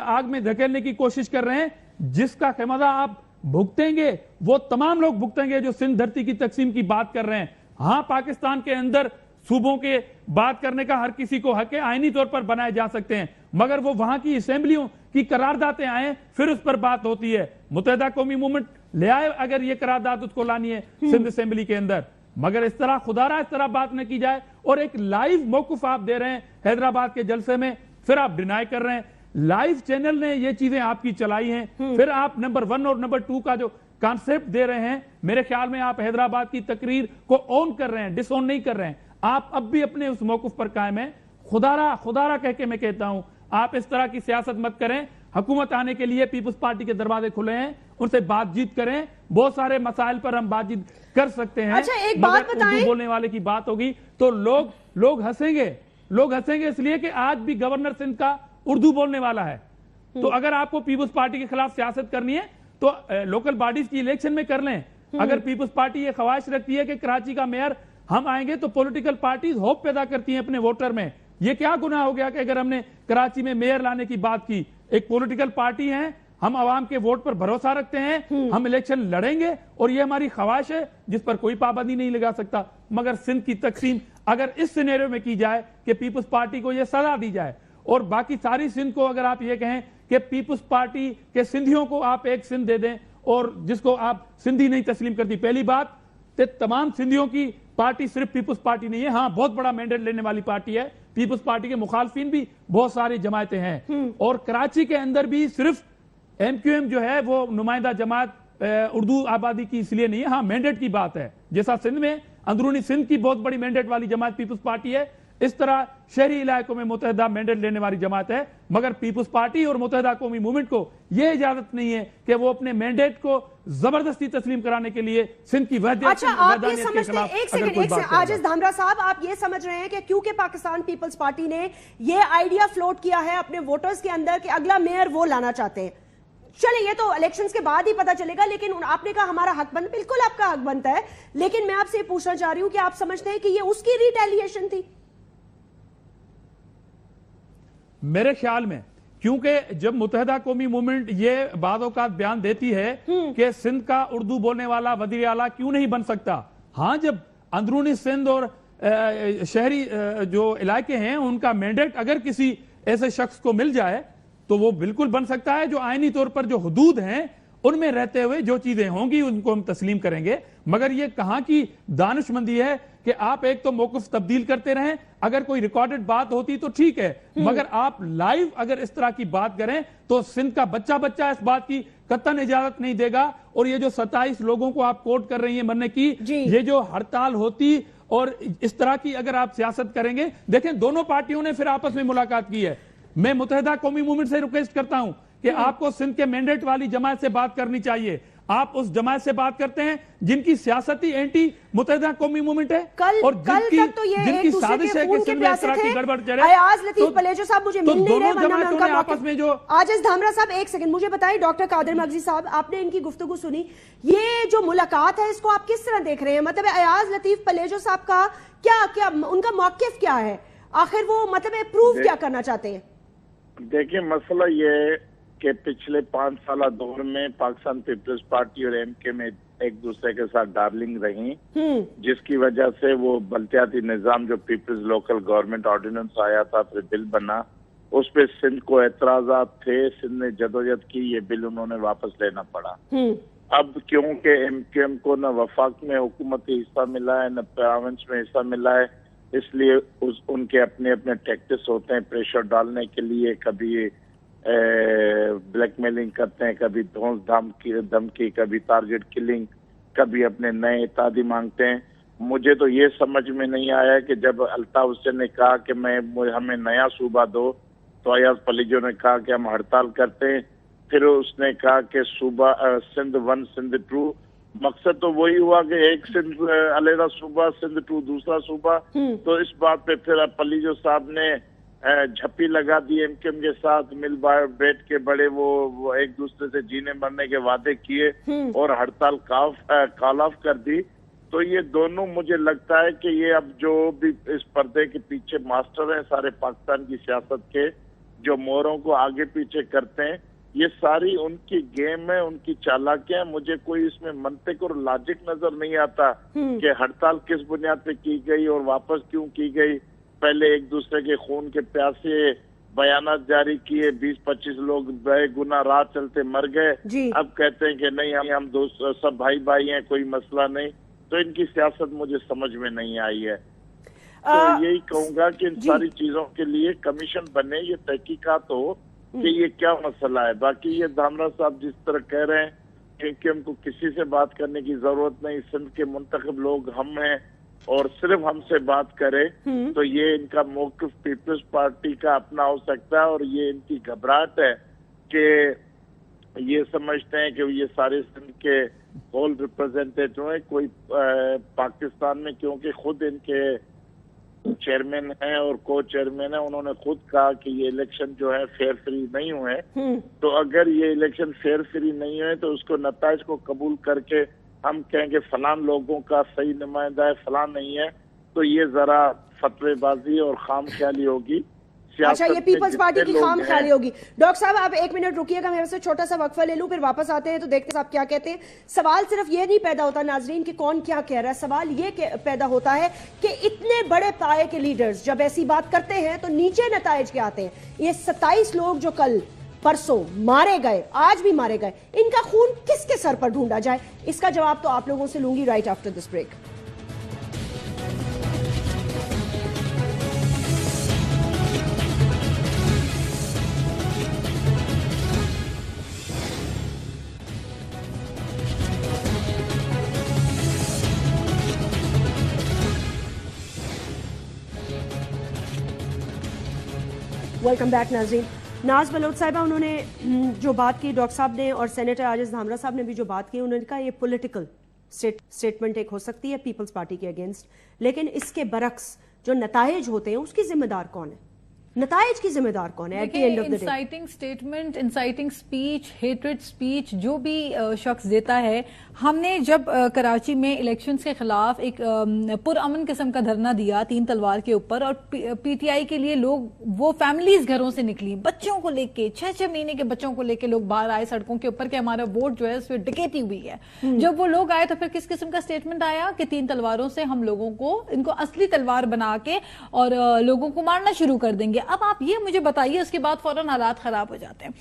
آگ میں دھکیلنے کی کوشش کر رہے ہیں جس کا خمیازہ آپ بھگتیں گے وہ تمام لوگ بھگتیں گے جو سندھ دھرتی کی تقسیم کی بات کر رہے ہیں. ہاں, پاکستان کے اندر صوبوں کے بات کرنے کا ہر کسی کو حق ہے, آئینی طور پر بنائے جا سکتے ہیں, مگر وہ وہاں کی اسمبلیوں کی قراردادیں آئیں پھر اس پر بات ہوتی ہے. متحدہ قومی موومنٹ لے آئے اگر یہ قرارداد اس کو لانی ہے سندھ اسمبلی کے اندر, مگر اس طرح خدارہ اس طرح بات نہ کی جائے. اور ایک لائیو موقف آپ دے رہے ہیں حیدرآباد کے جلسے میں, پھر آپ ڈینائی کر رہے ہیں. لائیو چینل نے یہ چیزیں آپ کی چلائی ہیں, پھر آپ نمبر 1 اور نمبر 2 کا جو کانسیپٹ دے رہے ہیں, میرے خیال میں آپ حیدرآباد کی تقریر کو اون کر رہے ہیں, ڈس اون نہیں کر رہے ہیں. آپ اب بھی اپنے اس موقف پر قائم ہیں. خدارہ کہہ کے میں کہتا ہوں آپ اس طرح کی سیاست مت کریں. حکومت آنے کے لیے پیپلز پارٹی کے دروازے کھلے ہیں, ان سے بات چیت کریں. بہت سارے مسائل پر ہم بات چیت کر سکتے ہیں. اچھا, ایک بات بتائیں, اردو بولنے والے کی بات ہوگی تو لوگ ہنسیں گے اس لیے کہ آج بھی گورنر سندھ کا اردو بولنے والا ہے. تو اگر آپ کو پیپلز پارٹی کے خلاف سیاست کرنی ہے تو لوکل باڈیز کی الیکشن میں کر لیں. اگر پیپلز پارٹی یہ خواہش رکھتی ہے کہ کراچی کا میئر ہم آئیں گے تو پولیٹیکل پارٹیز ہوپ پیدا کرتی ہیں اپنے ووٹر میں. یہ کیا گناہ ہو گیا کہ اگر ہم نے کراچی میں میئر لانے کی بات کی, ایک پولیٹیکل پارٹی ہیں, ہم عوام کے ووٹ پر بھروسہ رکھتے ہیں, ہم الیکشن لڑیں گے اور یہ ہماری خواہش ہے جس پر کوئی پابندی نہیں لگا سکتا. مگر سندھ کی تقسیم اگر اس سینیریو میں کی جائے کہ پیپلز پارٹی کو یہ سزا دی جائے اور باقی ساری سندھ کو اگر آپ یہ کہیں کہ پیپلز پارٹی کے سندھیوں کو آپ ایک سندھ دے دیں اور جس کو آپ سندھی نہیں تسلیم کرتی. پہلی بات کہ تمام سندھیوں کی پارٹی صرف پیپلز پارٹی نہیں ہے, ہاں بہت بڑا مینڈیٹ لینے والی پارٹی ہے. پیپلز پارٹی کے مخالفین بھی بہت ساری جماعتیں ہیں اور کراچی کے اندر بھی صرف ایم کیو ایم جو ہے وہ نمائندہ جماعت اردو آبادی کی اس لیے نہیں ہے. ہاں, مینڈیٹ کی بات ہے, جیسا سندھ میں اندرونی سندھ کی بہت بڑی مینڈیٹ والی جماعت پیپلز پارٹی ہے, اس طرح شہری علاقوں میں متحدہ مینڈیٹ لینے والی جماعت ہے. مگر پیپلز پارٹی اور متحدہ قومی موومنٹ کو یہ اجازت نہیں ہے کہ وہ اپنے مینڈیٹ کو زبردستی تسلیم کرانے کے لیے سندھ کی وحدت. اچھا, آپ یہ سمجھتے ہیں, ایک سیکنڈ, عاجز دھامرا صاحب, آپ یہ سمجھ رہے ہیں کہ کیونکہ پاکستان پیپلز پارٹی نے یہ آئیڈیا فلوٹ کیا ہے اپنے ووٹرز کے اندر کہ اگلا میئر وہ لانا چاہتے ہیں, چلیں یہ تو الیکشنز کے بعد ہی پتا چلے گا, لیکن آپ نے کہا ہمارا حق بند, بالکل آپ کا حق بنتا ہے, لیکن میں آپ سے یہ پوچھنا چاہ رہی ہوں کہ آپ سمجھتے ہیں کہ یہ اس کی ریٹیلیشن تھی؟ میرے خیال میں کیونکہ جب متحدہ قومی موومنٹ یہ بعض اوقات بیان دیتی ہے کہ سندھ کا اردو بولنے والا وزیر اعلیٰ کیوں نہیں بن سکتا, ہاں جب اندرونی سندھ اور شہری جو علاقے ہیں ان کا مینڈیٹ اگر کسی ایسے شخص کو مل جائے تو وہ بالکل بن سکتا ہے. جو آئینی طور پر جو حدود ہیں ان میں رہتے ہوئے جو چیزیں ہوں گی ان کو ہم تسلیم کریں گے. مگر یہ کہاں کی دانش مندی ہے کہ آپ ایک تو موقف تبدیل کرتے رہیں, اگر کوئی ریکارڈڈ بات ہوتی تو ٹھیک ہے, مگر آپ لائیو اگر اس طرح کی بات کریں تو سندھ کا بچہ اس بات کی قطعاً اجازت نہیں دے گا. اور یہ جو 27 لوگوں کو آپ کوٹ کر رہی ہیں مرنے کی, یہ جو ہڑتال ہوتی اور اس طرح کی اگر آپ سیاست کریں گے, دیکھیں دونوں پارٹیوں نے پھر آپس میں ملاقات کی ہے. میں متحدہ قومی موومنٹ سے ریکویسٹ کرتا ہوں کہ آپ کو سندھ کے مینڈیٹ والی جماعت سے بات کرنی چاہیے. آپ اس جماعت سے بات کرتے ہیں جن کی سیاستی اینٹی متحدہ قومی موومنٹ ہے اور جن کی سازش ہے کہ سندھ میں اس طرح کی گڑبڑ چلے. ایاز لطیف پلیجو صاحب مجھے مل نہیں رہے, ورنہ میں ان کا آپس میں جو عاجز دھامرا صاحب, ایک سیکنڈ مجھے بتائیں, ڈاکٹر قادر مغزی صاحب, آپ نے ان کی گفتگو سنی, یہ جو ملاقات ہے اس کو آپ کس طرح دیکھ رہے ہیں؟ مطلب ایاز لطیف پلیجو صاحب کا کیا ان کا موقف کیا ہے, آخر وہ مطلب پروف کیا کرنا چاہتے ہیں؟ دیکھیں مسئلہ یہ کہ پچھلے 5 سالہ دور میں پاکستان پیپلز پارٹی اور ایم کے میں ایک دوسرے کے ساتھ ڈارلنگ رہی, جس کی وجہ سے وہ بلدیاتی نظام جو پیپلز لوکل گورنمنٹ آرڈیننس آیا تھا, پھر بل بنا, اس پہ سندھ کو اعتراضات تھے, سندھ نے جدوجہد کی, یہ بل انہوں نے واپس لینا پڑا. اب کیونکہ ایم کیو ایم کو نہ وفاق میں حکومتی حصہ ملا ہے نہ پراونس میں حصہ ملا ہے, اس لیے ان کے اپنے ٹیکٹس ہوتے ہیں پریشر ڈالنے کے لیے. کبھی بلیک میلنگ کرتے ہیں, کبھی دھونس دھمکی, کبھی ٹارگٹ کلنگ, کبھی اپنے نئے اتحادی مانگتے ہیں. مجھے تو یہ سمجھ میں نہیں آیا کہ جب الطاف حسین نے کہا کہ ہمیں نیا صوبہ دو, तो अयाज पलीजो ने कहा कि हम हड़ताल करते हैं। फिर उसने कहा कि सूबा सिंध 1 सिंध 2, मकसद तो वही हुआ कि एक सिंध अलहदा सूबा, सिंध 2 दूसरा सूबा। तो इस बात पे फिर पलीजो साहब ने झप्पी लगा दी एमकेएम के साथ, मिल बैठ के बड़े वो एक दूसरे से जीने मरने के वादे किए और हड़ताल कॉल ऑफ कर दी। तो ये दोनों, मुझे लगता है कि ये अब जो भी इस पर्दे के पीछे मास्टर हैं सारे पाकिस्तान की सियासत के, जो मोहरों को आगे पीछे करते हैं, ये सारी उनकी गेम है, उनकी चालाकियां। मुझे कोई इसमें मंतिक और लॉजिक नजर नहीं आता कि हड़ताल किस बुनियाद पे की गई और वापस क्यों की गई। पहले एक दूसरे के खून के प्यासे बयानात जारी किए, 20-25 लोग बेगुनाह राह चलते मर गए। अब कहते हैं कि नहीं, हम दोस्त सब भाई भाई हैं, कोई मसला नहीं। तो इनकी सियासत मुझे समझ में नहीं आई है। तो यही कहूंगा कि इन सारी चीजों के लिए कमीशन बने, ये तहकीकात हो कि ये क्या मसला है। बाकी ये धामरा साहब जिस तरह कह रहे हैं कि हमको किसी से बात करने की जरूरत नहीं, सिंध के मुंतखब लोग हम हैं और सिर्फ हमसे बात करे, तो ये इनका मौक़िफ़ पीपल्स पार्टी का अपना हो सकता है। और ये इनकी घबराहट है कि ये समझते हैं कि ये सारे सिंध के होल रिप्रेजेंटेटिव हैं कोई पाकिस्तान में, क्योंकि खुद इनके चेयरमैन हैं और को चेयरमैन है, उन्होंने खुद कहा कि ये इलेक्शन जो है फेयर फ्री नहीं हुए। तो अगर ये इलेक्शन फेयर फ्री नहीं हुए तो उसको नताइज को कबूल करके हम कहेंगे फलान लोगों का सही नुमाइंदा है, फलान नहीं है, तो ये जरा फतवेबाजी और खाम ख्याली होगी। अच्छा, ये पीपल्स पार्टी की खाम ख्याली होगी। डॉक्टर साहब आप 1 मिनट रुकिएगा, मैं आपसे छोटा सा वक्फा ले लूं, फिर वापस आते हैं तो देखते हैं आप क्या कहते हैं। सवाल सिर्फ ये नहीं पैदा होता नाजरीन कि कौन क्या कह रहा है, सवाल ये पैदा होता है कि इतने बड़े पाए के लीडर्स जब ऐसी बात करते हैं तो नीचे नताइज क्या आते हैं। ये 27 लोग जो कल परसों मारे गए, आज भी मारे गए, इनका खून किसके सर पर ढूंढा जाए, इसका जवाब तो आप लोगों से लूंगी right after this break. Welcome back नाज़रीन। नाज बलोच साहिबा, उन्होंने जो बात की, डॉक्टर साहब ने और सेनेटर आजिज धामरा साहब ने भी जो बात की, उन्होंने कहा ये पॉलिटिकल स्टेटमेंट एक हो सकती है पीपल्स पार्टी के अगेंस्ट, लेकिन इसके बरक्स जो नताइज होते हैं उसकी जिम्मेदार कौन है, नताइज की जिम्मेदार कौन है? Inciting statement, inciting speech, hatred speech जो भी शख्स देता है, हमने जब कराची में इलेक्शंस के खिलाफ एक पुरअमन किस्म का धरना दिया 3 तलवार के ऊपर, और पीटीआई के लिए लोग, वो फैमिलीज घरों से निकली, बच्चों को लेके, 6-6 महीने के बच्चों को लेके लोग बाहर आए सड़कों के ऊपर कि हमारा वोट जो है उस पर डकैती हुई है। जब वो लोग आए तो फिर किस किस्म का स्टेटमेंट आया कि 3 तलवारों से हम लोगों को, इनको असली तलवार बना के और लोगों को मारना शुरू कर देंगे। अब आप ये मुझे बताइए, उसके बाद फौरन हालात खराब हो जाते हैं।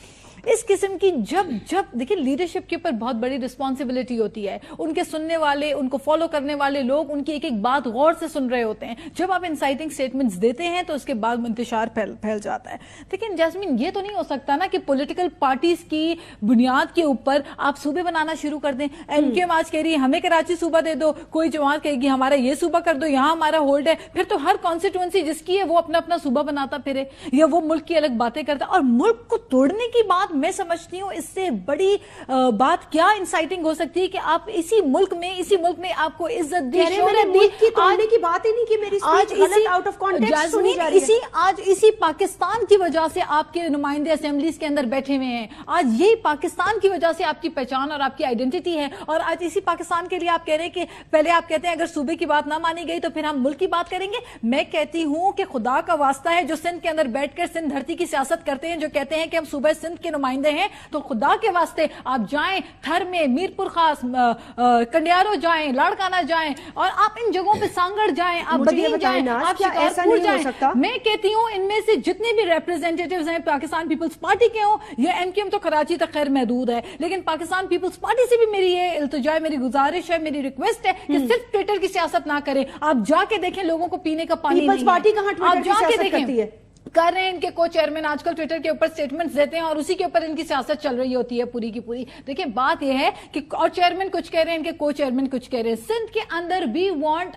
इस किस्म की जब देखिए लीडरशिप के ऊपर बहुत बड़ी रिस्पॉन्सिबिलिटी होती है, उनके सुनने वाले, उनको फॉलो करने वाले लोग उनकी एक एक बात गौर से सुन रहे होते हैं। जब आप इंसाइटिंग स्टेटमेंट्स देते हैं तो उसके बाद इंतशार फैल जाता है। लेकिन जैस्मीन, ये तो नहीं हो सकता ना कि पॉलिटिकल पार्टीज की बुनियाद के ऊपर आप सूबे बनाना शुरू कर दें। एमकेएम आज कह रही है हमें कराची सूबा दे दो, कोई जमात कहेगी हमारा ये सूबा कर दो, यहाँ हमारा होल्ड है, फिर तो हर कॉन्स्टिट्यूएंसी जिसकी है वो अपना अपना सूबा बनाता फिरे, या वो मुल्क की अलग बातें करता। और मुल्क को तोड़ने की बात मैं समझती हूँ, इससे बड़ी बात क्या इंसाइटिंग हो सकती है कि आप इसी मुल्क में आपको इज्जत दी, शोहरत दी, की तोड़ने की बात ही नहीं कि मेरी स्पीच गलत आउट ऑफ कॉन्टेक्स्ट सुनी जा रही है। आज इसी पाकिस्तान की वजह से आपके नुमाइंदे असेंबलीज के अंदर बैठे हुए हैं, आज यही पाकिस्तान की वजह से आपकी पहचान और आपकी आइडेंटिटी है। और आज इसी पाकिस्तान के लिए आप कह रहे हैं कि पहले आप कहते हैं अगर सूबे की बात ना मानी गई तो फिर हम मुल्क की बात करेंगे। मैं कहती हूं कि खुदा का वास्ता है जो सिंध के अंदर बैठकर सिंध धरती की सियासत करते हैं, जो कहते हैं कि हम सूबे सिंध के नुमाइंदे हैं, तो खुदा के वास्ते आप जाएं थर में, मीरपुर खास, कंडियारो जाएं, लाड़काना जाएं, और आप इन जगहों पे सांगड़ जाएं, आप बदीन जाएं, आप शिकारपुर जाएं। मैं कहती हूं इनमें से जितने भी रिप्रेजेंटेटिव्स हैं पाकिस्तान पीपल्स पार्टी के हों, ये एमकेएम तो कराची तक खैर महदूद है, लेकिन पाकिस्तान पीपल्स पार्टी से भी मेरी ये इल्तिजा है, मेरी गुजारिश है, मेरी रिक्वेस्ट है कि सिर्फ ट्विटर की सियासत ना करें। आप जाके देखें लोगों को पीने का पानी पीपल्स पार्टी कहां ट्विटर की सियासत करती है? कर रहे हैं इनके को चेयरमैन आजकल ट्विटर के ऊपर स्टेटमेंट्स देते हैं और उसी के ऊपर इनकी सियासत चल रही होती है पूरी की पूरी। देखिए बात यह है कि और चेयरमैन कुछ कह रहे हैं, इनके को चेयरमैन कुछ कह रहे हैं। सिंध के अंदर वी वांट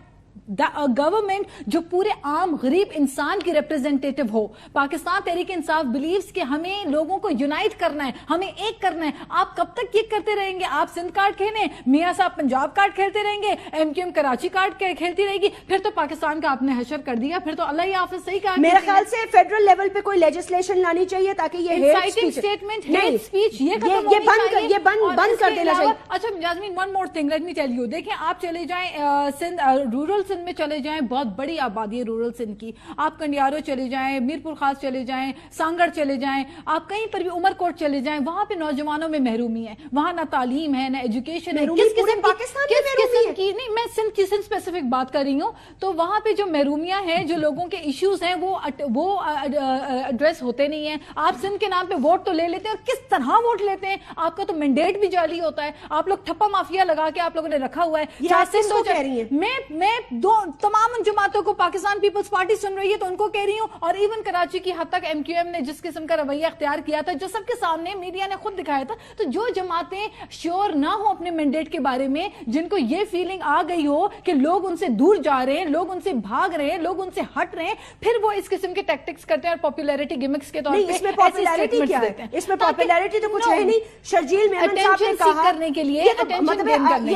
गवर्नमेंट जो पूरे आम गरीब इंसान की रिप्रेजेंटेटिव हो। पाकिस्तान तहरीक इंसाफ बिलीव्स कि हमें लोगों को यूनाइट करना है, हमें एक करना है। आप कब तक ये करते रहेंगे? आप सिंध कार्ड खेलें, मियां साहब पंजाब कार्ड खेलते रहेंगे, एमक्यूएम कराची कार्ड खेलती रहेगी, फिर तो पाकिस्तान का आपने हशर कर दिया, फिर तो अल्लाह ही हाफिज। सही कहा। मेरे ख्याल से फेडरल लेवल पे कोई लेजिस्लेशन लानी चाहिए ताकि ये इनसाइटिंग स्टेटमेंट, हेट स्पीच ये बंद कर देना चाहिए। अच्छा Jasmeen, one more thing let me tell you. देखें, आप चले जाएं सिंध, रूरल सिंध में चले जाएं, बहुत बड़ी आबादी है रूरल सिंध की। आप कंडियारो चले जाएं, मीरपुर खास चले जाएं, सांगड़ चले जाएं, आप कहीं पर भी उमरकोट चले जाएं, वहां पे नौजवानों में महरूमी है, वहां ना तालीम है ना एजुकेशन है। किस किस्म की नहीं, मैं सिंध की स्पेसिफिक बात कर रही हूँ। तो वहां पे जो महरूमियां हैं, जो लोगों के इश्यूज हैं, वो एड्रेस होते नहीं है। आप सिंध के नाम पे वोट तो ले लेते हैं, और किस तरह वोट लेते हैं? आपका तो मैंडेट भी जाली होता है। आप लोग ठप्पा माफिया लगा के आप लोगों ने रखा हुआ है। कह रही है मैं तमाम जमातों को, पाकिस्तान पीपल्स पार्टी सुन रही है तो उनको कह रही हूं, और इवन कराची की हद तक एमक्यूएम ने जिस किस्म का रवैया अख्तियार किया था, जो सबके सामने मीडिया ने खुद दिखाया था। तो जो जमातें श्योर ना हो अपने मैंडेट के बारे में, जिनको ये फीलिंग आ गई हो कि लोग उनसे दूर जा रहे हैं, लोग उनसे भाग रहे हैं, लोग उनसे हट रहे हैं, फिर वो इस किस्म के टैक्टिक्स करते हैं और पॉपुलैरिटी गिमिक्स के तौर पे इसमें पॉपुलैरिटी क्या है? इसमें पॉपुलैरिटी तो कुछ है नहीं। शर्जील मेमन साहब ने कहा करने के लिए, ये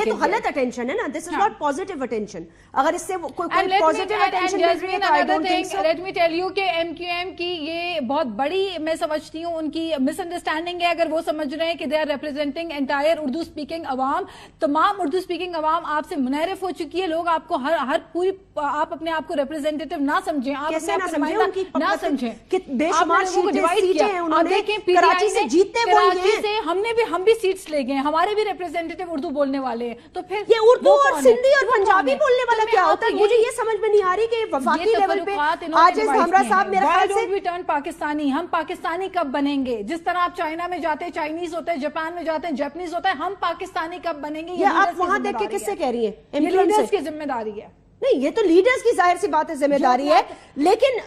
तो गलत अटेंशन है ना, this is not positive attention. अगर इससे कोई पॉजिटिव अटेंशन मिल रही है तो I don't think so. Let me tell you कि एमक्यूएम की ये बहुत बड़ी, मैं समझती हूँ, उनकी मिसअंडरस्टैंडिंग है। अगर वो समझ रहे हैं कि they are representing entire Urdu speaking अवाम, तमाम उर्दू स्पीकिंग अवाम आपसे मुनहरिफ हो चुकी है। लोग आपको हर पूरी, आप अपने आप को रिप्रेजेंटेटिव ना समझें, आप कैसे ना समझें, उनकी ना समझें, बेशुमार सीटें हैं उन्होंने, कराची से जीतते वही हैं। हम भी सीट्स ले गए, हमारे भी रिप्रेजेंटेटिव उर्दू बोलने वाले हैं। तो फिर ये उर्दू और सिंधी और पंजाबी बोलने वाला क्या होता है? मुझे ये समझ में नहीं आ रही कि वफाकी लेवल पे आजिज धामरा साहब मेरे ख्याल से टर्न पाकिस्तानी, हम पाकिस्तानी कब बनेंगे? जिस तरह आप चाइना में जाते हैं चाइनीज होते हैं, जापान में जाते हैं जापानीज होता है, हम पाकिस्तानी कब बनेंगे? ये आप वहां देख के किससे कह रही है? लीडर्स की जिम्मेदारी है। नहीं, ये तो लीडर्स की जाहिर सी बात है, जिम्मेदारी है। लेकिन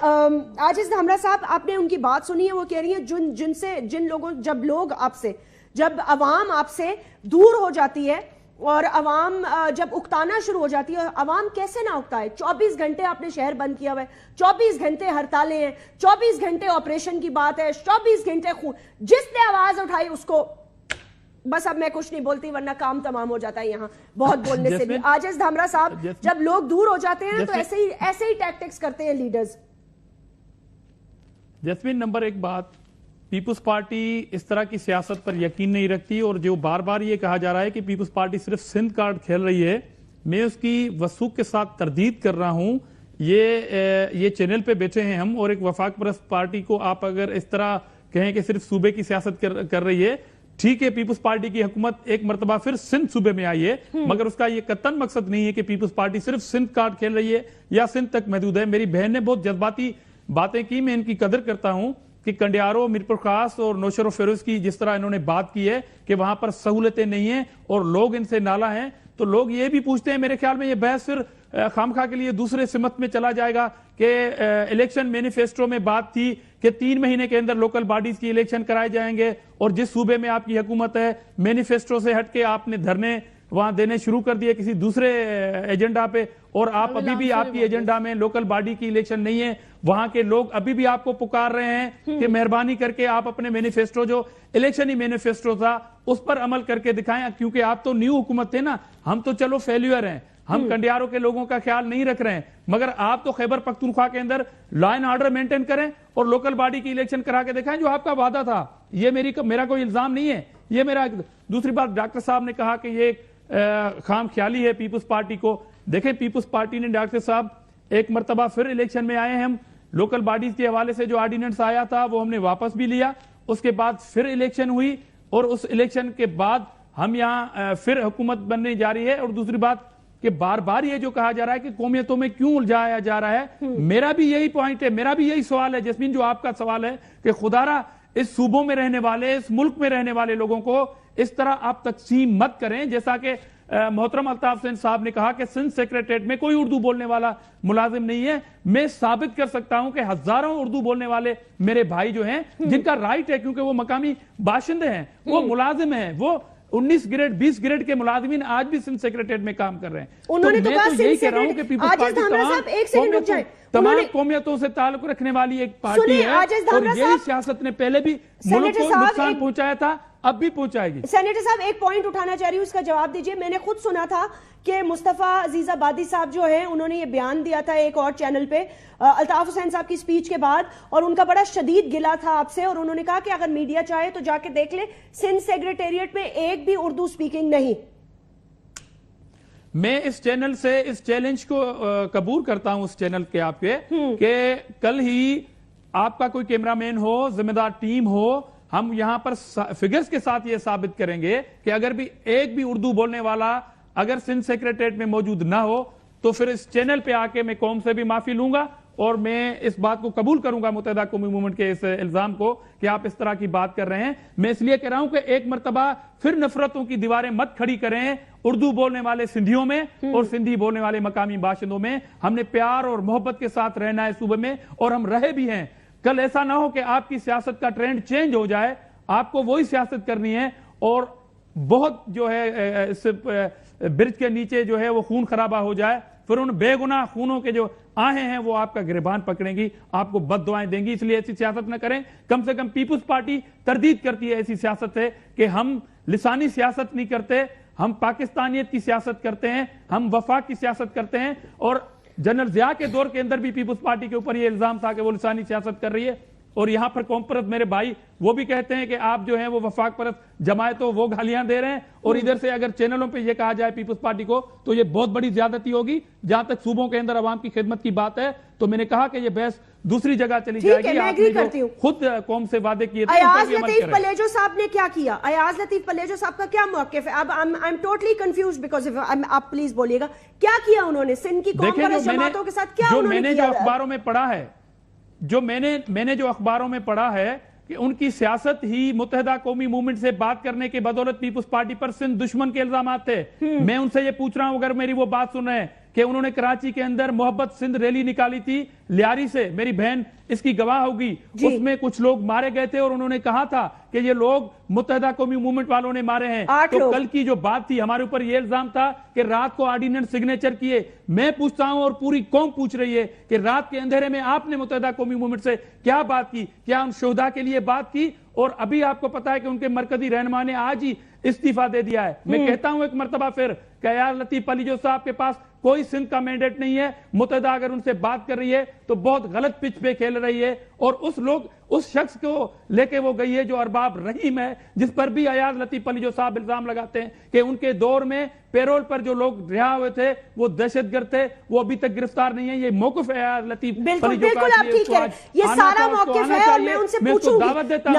आजिज धामरा साहब, आपने उनकी बात सुनी है, वो कह रही है जिन लोगों, जब अवाम आपसे दूर हो जाती है और अवाम जब उकताना शुरू हो जाती है, अवाम कैसे ना उकताए? 24 घंटे आपने शहर बंद किया हुआ है, 24 घंटे हड़तालें हैं, 24 घंटे ऑपरेशन की बात है, 24 घंटे खून। जिसने आवाज उठाई उसको बस, अब मैं कुछ नहीं बोलती वरना काम तमाम हो जाता है यहाँ बहुत बोलने से भी। आजिज धामरा साहब, जब लोग दूर हो जाते हैं तो ऐसे ही टैक्टिक्स करते हैं लीडर्स। जैस्मीन, नंबर एक बात, पीपुल्स पार्टी इस तरह की सियासत पर यकीन नहीं रखती, और जो बार बार ये कहा जा रहा है कि पीपुल्स पार्टी सिर्फ सिंध कार्ड खेल रही है, मैं उसकी वसूख के साथ तरदीद कर रहा हूं। ये चैनल पे बैठे हैं हम, और एक वफाक परस्त पार्टी को आप अगर इस तरह कहें कि सिर्फ सूबे की सियासत कर रही है, ठीक है, पीपुल्स पार्टी की हुकूमत एक मरतबा फिर सिंध सूबे में आई है, मगर उसका ये कतन मकसद नहीं है कि पीपुल्स पार्टी सिर्फ सिंध कार्ड खेल रही है या सिंध तक महदूद है। मेरी बहन ने बहुत जज्बाती बातें की, मैं इनकी कदर करता हूं कि कंडियारो, मीरपुर खास और नौशर फेरोज की जिस तरह इन्होंने बात की है कि वहां पर सहूलतें नहीं है और लोग इनसे नाला हैं, तो लोग ये भी पूछते हैं। मेरे ख्याल में ये बहस फिर खामखा के लिए दूसरे सिमत में चला जाएगा कि इलेक्शन मैनिफेस्टो में बात थी कि 3 महीने के अंदर लोकल बॉडीज की इलेक्शन कराए जाएंगे, और जिस सूबे में आपकी हुकूमत है मैनिफेस्टो से हट के आपने धरने वहां देने शुरू कर दिए किसी दूसरे एजेंडा पे, और आप अभी भी आपकी एजेंडा में लोकल बॉडी की इलेक्शन नहीं है। वहां के लोग अभी भी आपको पुकार रहे हैं कि मेहरबानी करके आप अपने मैनिफेस्टो, जो इलेक्शन ही मैनिफेस्टो था, उस पर अमल करके दिखाएं, क्योंकि आप तो न्यू हुकूमत थे ना, हम तो चलो फेल्यूअर हैं, हम कंडियारों के लोगों का ख्याल नहीं रख रहे हैं, मगर आप तो खैबर पख्तूनख्वा के अंदर लॉ एंड ऑर्डर मेंटेन करें और लोकल बॉडी की इलेक्शन करा के दिखाएं जो आपका वादा था। ये मेरा कोई इल्जाम नहीं है, ये मेरा। दूसरी बात, डॉक्टर साहब ने कहा कि ये खाम ख्याली है पीपुल्स पार्टी को। देखें, पीपुल्स पार्टी ने, डॉक्टर साहब, एक मरतबा फिर इलेक्शन में आए हैं हम, लोकल बॉडीज के हवाले से जो ऑर्डिनेंस आया था वो हमने वापस भी लिया, उसके बाद फिर इलेक्शन हुई, और उस इलेक्शन के बाद हम यहाँ फिर हुकूमत बनने जा रही है। और दूसरी बात कि बार बार ये जो कहा जा रहा है कि कौमियतों में क्यों उलझाया जा रहा है, मेरा भी यही पॉइंट है, मेरा भी यही सवाल है जस्मीन, जो आपका सवाल है कि खुदारा इस सूबों में रहने वाले, इस मुल्क में रहने वाले लोगों को इस तरह आप तकसीम मत करें। जैसा कि मोहतरम अल्ताफ हुसैन साहब ने कहा कि सिंध सेक्रेटरीट में कोई उर्दू बोलने वाला मुलाजिम नहीं है, मैं साबित कर सकता हूं कि हजारों उर्दू बोलने वाले मेरे भाई जो हैं, जिनका राइट है, क्योंकि वो मकामी बाशिंदे हैं, वो मुलाजिम हैं, वो 19 ग्रेड 20 ग्रेड के मुलाजिमीन आज भी सिंध सेक्रेटेरिएट में काम कर रहे हैं। उन्होंने तो मैं कहा तो यही कह रहा हूं कि पीपल्स पार्टी तमाम कौमियतों से ताल्लुक रखने वाली एक पार्टी है और यही सियासत ने पहले भी मुल्क को नुकसान पहुंचाया था, अब भी पहुंचाएगी। सेनेटर साहब एक पॉइंट उठाना चाह रही हूं, उसका जवाब दीजिए। मैंने खुद सुना था कि मुस्तफा अजीज आबादी साहब जो हैं उन्होंने ये बयान दिया था एक और चैनल पे अल्ताफ हुसैन साहब की स्पीच के बाद, और उनका बड़ा शदीद गिला था आपसे, और उन्होंने कहा कि अगर मीडिया चाहे तो जाके देख ले, सिंध सेक्रेटेरिएट में एक भी उर्दू स्पीकिंग नहीं। मैं इस चैनल से इस चैलेंज को कबूल करता हूं, उस चैनल के आपके कि कल ही आपका कोई कैमरामैन हो, जिम्मेदार टीम हो, हम यहां पर फिगर्स के साथ ये साबित करेंगे कि अगर भी एक भी उर्दू बोलने वाला अगर सिंध सेक्रेटेरिएट में मौजूद ना हो तो फिर इस चैनल पे आके मैं कौम से भी माफी लूंगा और मैं इस बात को कबूल करूंगा मुत्तहिदा कौमी मूवमेंट के इस इल्जाम को कि आप इस तरह की बात कर रहे हैं। मैं इसलिए कह रहा हूं कि एक मर्तबा फिर नफरतों की दीवारें मत खड़ी करें उर्दू बोलने वाले सिंधियों में और सिंधी बोलने वाले मकामी बाशिंदों में। हमने प्यार और मोहब्बत के साथ रहना है सूबे में और हम रहे भी हैं। कल ऐसा ना हो कि आपकी सियासत का ट्रेंड चेंज हो जाए, आपको वही सियासत करनी है और बहुत जो है इस ब्रिज के नीचे जो है वो खून खराबा हो जाए, फिर उन बेगुनाह खूनों के जो आहें हैं वो आपका गिरबान पकड़ेंगी, आपको बद्दुआएं देंगी। इसलिए ऐसी सियासत न करें। कम से कम पीपुल्स पार्टी तरदीद करती है ऐसी सियासत है कि हम लिसानी सियासत नहीं करते, हम पाकिस्तानियत की सियासत करते हैं, हम वफाक की सियासत करते हैं। और जनरल जिया के दौर के अंदर भी पीपुल्स पार्टी के ऊपर ये इल्जाम था कि वो लिसानी सियासत कर रही है, और यहां पर कौम परस्त मेरे भाई वो भी कहते हैं कि आप जो हैं वो वफाक परस्त जमायत हो, वो गालियां दे रहे हैं। और इधर से अगर चैनलों पे ये कहा जाए पीपुल्स पार्टी को तो ये बहुत बड़ी ज्यादती होगी। जहां तक सूबों के अंदर अवाम की खिदमत की बात है तो मैंने कहा कि ये बहस दूसरी जगह चली जाएगी। आपने जो खुद कौम से वादे किए थे अयाज लतीफ पलेजो साहब ने क्या किया? अयाज लतीफ पलेजो साहब का क्या मौक़िफ़ है? अब I am totally confused because आप प्लीज बोलिएगा क्या किया उन्होंने सिंध की कौम परस्त जमातों के साथ? क्या उन्होंने जो अखबारों में पढ़ा है, जो मैंने जो अखबारों में पढ़ा है कि उनकी सियासत ही मुत्तहिदा कौमी मूवमेंट से बात करने के बदौलत पीपुल्स पार्टी पर सिंध दुश्मन के इल्जामात थे। मैं उनसे ये पूछ रहा हूं अगर मेरी वो बात सुन रहे हैं कि उन्होंने कराची के अंदर मोहब्बत सिंध रैली निकाली थी लियारी से, मेरी बहन इसकी गवाह होगी, उसमें कुछ लोग मारे गए थे और उन्होंने कहा था कि ये लोग मुत्तहिदा कौमी मूवमेंट वालों ने मारे हैं। तो कल की जो बात थी हमारे ऊपर ये इल्जाम था कि रात को ऑर्डिनेंस सिग्नेचर किए। मैं पूछता हूं और पूरी कौम पूछ रही है कि रात के अंधेरे में आपने मुत्तहिदा कौमी मूवमेंट से क्या बात की? क्या उन शोहदा के लिए बात की? और अभी आपको पता है कि उनके मरकजी रहनुमा ने आज ही इस्तीफा दे दिया है। मैं कहता हूं एक मरतबा फिर कि अयाज लतीफ पलेजो साहब के पास कोई सिंध का मैंडेट नहीं है। मुत्तहिदा अगर उनसे बात कर रही है तो बहुत गलत पिच पे खेल रही है और उस शख्स को लेके वो गई है जो अरबाब रहीम है, जिस पर भी अयाज लतीफ पलेजो साहब इल्जाम लगाते हैं कि उनके दौर में पेरोल पर जो लोग रिहा हुए थे वो दहशतगर्द थे, वो अभी तक गिरफ्तार नहीं है। ये मौक़िफ़ है अयाज लतीफ पलेजो का। बिल्कुल आप ठीक कह रहे हैं, ये सारा मौक़िफ़ है और मैं उनसे पूछूंगी। दावत देता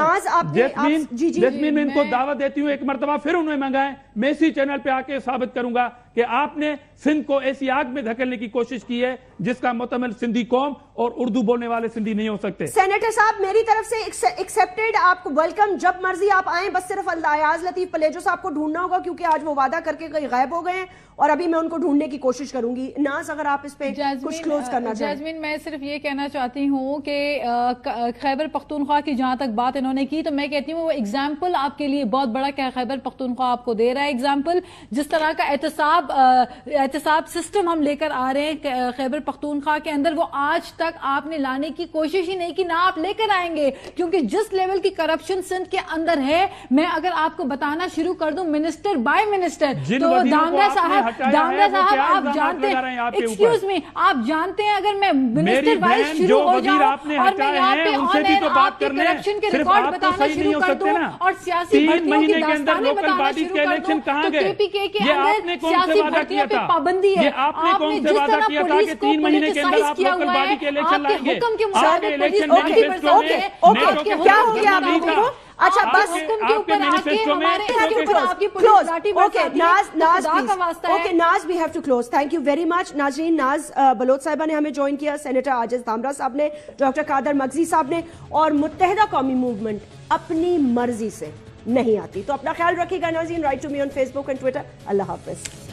हूं जैस्मीन, मैं इनको दावत देती हूं एक मरतबा फिर उन्हें मंगाएं। मैं इसी चैनल पे आके साबित करूंगा कि आपने सिंध को ऐसी आग में धकेलने की कोशिश की है जिसका मुतमिल सिंधी कौम और उर्दू बोलने वाले सिंधी नहीं हो सकते। सेनेटर साहब मेरी तरफ से एक्सेप्टेड, आपको वेलकम, जब मर्जी आप आए। बस सिर्फ अयाज लतीफ पलेजो साहब को ढूंढना होगा क्योंकि आज वो वादा करके कहीं गायब हो गए हैं और अभी मैं उनको ढूंढने की कोशिश करूंगी। नाज अगर आप इस पे कुछ क्लोज करना चाहें। जैस्मीन मैं सिर्फ ये कहना चाहती हूँ कि खैबर पख्तूनख्वा की जहां तक बात इन्होंने की तो मैं कहती हूँ वो एग्जाम्पल आपके लिए बहुत बड़ा क्या खैबर पख्तूनख्वा आपको दे रहा है एग्जाम्पल। जिस तरह का एहतसाब सिस्टम हम लेकर आ रहे हैं खैबर पख्तूनख्वा के अंदर, वो आज तक आपने लाने की कोशिश ही नहीं की, ना आप लेकर आएंगे। क्योंकि जिस लेवल की करप्शन सिंध के अंदर है, मैं अगर आपको बताना शुरू कर दूं मिनिस्टर बाय मिनिस्टर, तो दामदा साहब आप जानते हैं, एक्सक्यूज मी, आप जानते हैं अगर मैं मिनिस्टर वाइज शुरू हो जाऊं और मैं यहाँ पे ऑन एयर आपके करप्शन के रिकॉर्ड बताना शुरू कर दूं और सियासी भर्तियों की दास्तानें बताना शुरू कर दूं, तो केपीके के अंदर सियासी भर्तियों पे पाबंदी है। आपने जिस तरह पुलिस को पॉलिटिसाइज किया हुआ है, आपके हुक्म के मुताबिक पुलिस क्या हो गया आप लोगों को? अच्छा बस हुक्म के ऊपर आके हमारे आपकी पुलिस लाठी Naz we have to close. Thank you very much नाजरीन। नाज बलोच साहिबा ने हमें ज्वाइन किया, सेनेटर आजिज धामरा साहब ने, डॉक्टर कादर मगजी साहब ने, और मुत्तहिदा कौमी मूवमेंट अपनी मर्जी से नहीं आती। तो अपना ख्याल रखिएगा नाजरीन। Write to me on Facebook and Twitter. अल्लाह हाफिज।